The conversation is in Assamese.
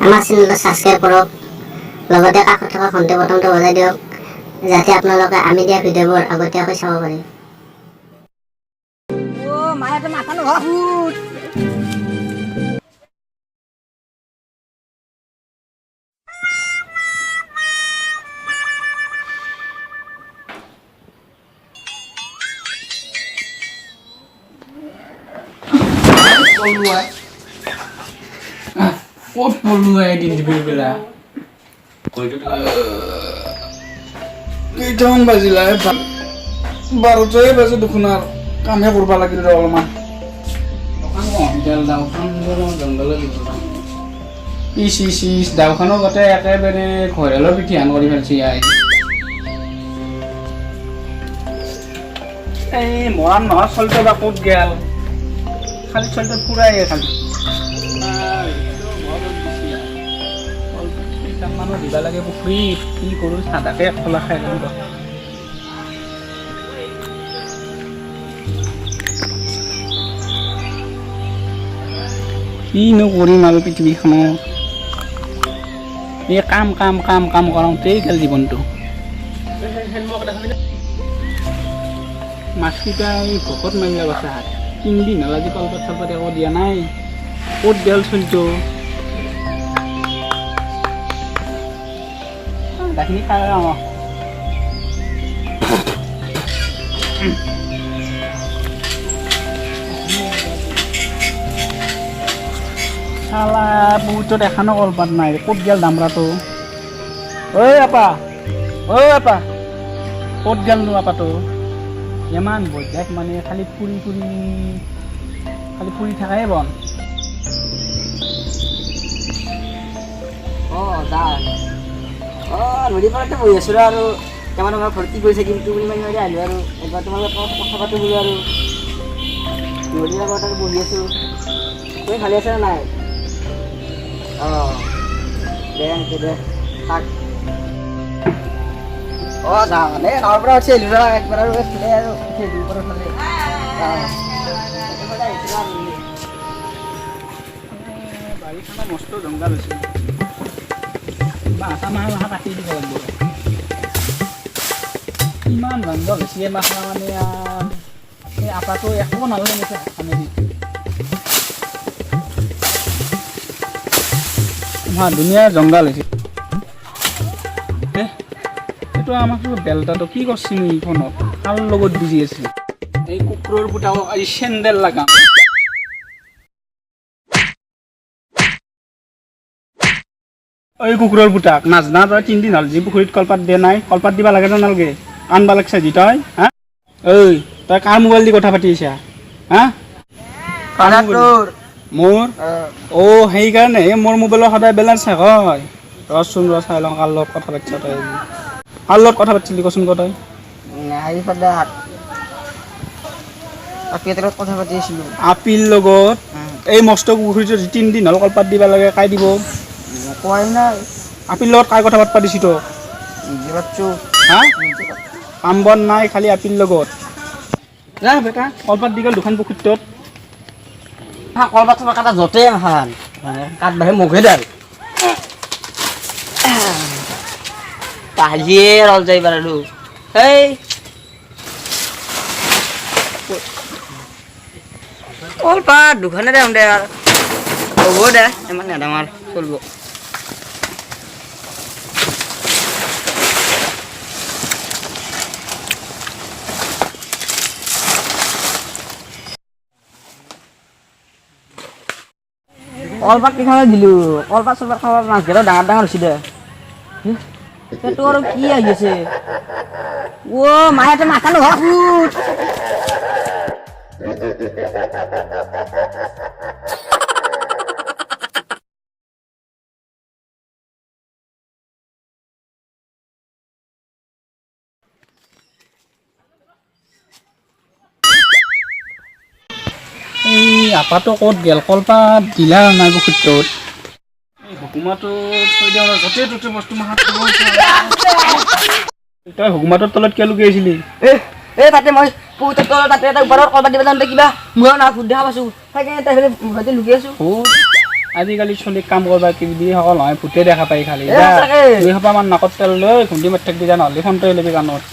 আমাৰ চেনেলটো ছাবস্ক্ৰাইব কৰক লগতে কাষত থকা ঘণ্টি বটনটো বজাই দিয়ক যাতে আপোনালোকে আমি দিয়া ভিডিঅ'বোৰ আগতীয়াকৈ চাব পাৰে মায়াতে মাথা নোহোৱা foot What puluh di belah? Kita baju lah, baru saya baju dukunar, kami kurba lagi di dalam rumah. Kan kok jalan daun janggal gitu. Isi daun kan kok kayak beri korel lebih tiang kori versi ya. Moran mah solter bakut gel, kali solter pura ya kali. Mana diba lagi pukri, ini kurus ada kayak pola kayak gitu. Ini kuri malu picik kamu. Ini kam orang tegal di buntu. Mas kita ini pokok main basah. Ini nala di kalpat seperti aku dia naik. Udel sunjo. Ini kayak apa? Salah butuh deh karena kolpat naik, kut gel damra tuh. Oi apa? Kut gel lu apa tuh? Yaman bocah mana kali puri thakai bon. Oh dah নদী পাৰতে বহি আছোঁ আৰু কেইটামান আমাৰ ভৰ্তি কৰিছে কিন্তু বুলি মানে আহিলোঁ আৰু এবাৰ তোমালোকে কথা পাতোঁ বোলো আৰু নদীৰ আগত আৰু বহি আছোঁ তুমি ভালে আছা নে নাই দে থাক যাওঁ মানে গাঁৱৰ পৰা উঠি আহিলোঁ একবাৰ আৰু এইফালে আৰু উঠি আহিলোঁ ওপৰৰ ফালে বাৰীখনত মস্ত জংঘল হৈছে Masa mahal kasih di kalau boleh. Iman bangga sih masalah ini apa tuh ya? Aku nalar ini sih kami di. Dunia janggal sih. Itu amak tuh delta tuh ki korsi nih kono. Kalau logo busy sih. Ini kukur putau aja sendal lagam. Oi kukurer butak nazna toi 3 din hal ji pukhrit kolpat de nai kolpat diba lage na nalge anba লাগছে জি তই হা oi তই কার মোবাইল দি কথা পাতি আছা হা কানা তোর মোর ও হেই কারণে মোর মোবাইলৰ সদায় বেলেন্স হয় ৰচোন ৰ চাই লং কাৰ লগত কথা পাতিছ তই কাৰ লগত কথা পাতিছিলি কচোন ক তই হেৰি পাদা আপিৰ লগত কথা পাতি আছিলো আপিল লগত এই মস্ত পুখুৰীটো 3 দিন হল কলপাত দিবা লাগে কাই দিব কয় নাই আপিল লগত কাই কথা পাত পাতিছি তো জিবাচ্চু হা কাম বন নাই খালি আপিল লগত যা বেটা কলপাত দি গল দুখন পুখুৰীটোত কলপাত কাটা যতে এখন কাট বাহে মুখে ডাল কালিয়ে ৰল যাইবাৰ আৰু এই কলপাত দুখানে দেম দে আৰ হ'ব দে ইমান নেদামাৰ চলব কলপাত কেইখানে দিলো কলপাত চলপাত খাব মাছকেইটা ডাঙৰ ডাঙৰ হৈছে দে সেইটো আৰু কি আহি আছে মায়াতে মাথা নোহোৱা ফুট আপাটো ক'ত গেল কলপাত দিলা নাই পুখুৰীটোত হুকুমাটো থৈ দিয়া য'তে ত'তে বস্তু মাহাত তই হুকুমাটোৰ তলত কিয় লুকাই আছিলি তাতে মই পুখুৰীটোৰ তলত তাতে এটা ওপৰত কলপাত দিব যাওঁতে কিবা মূৰৰ নাক ফুট দেখা পাইছোঁ সেইকাৰণে তাই হয়তো লুকি আছোঁ আজিকালি চলি কাম কৰবা কিবি সকল নহয় ভূতে দেখা পাই খালি এ, সঁচাকে। 2 সোপামান নাকত তেল লৈ খুন্দি মাৰি থাকিবি যা নহ'লে ফোনটো ল'বি কাণত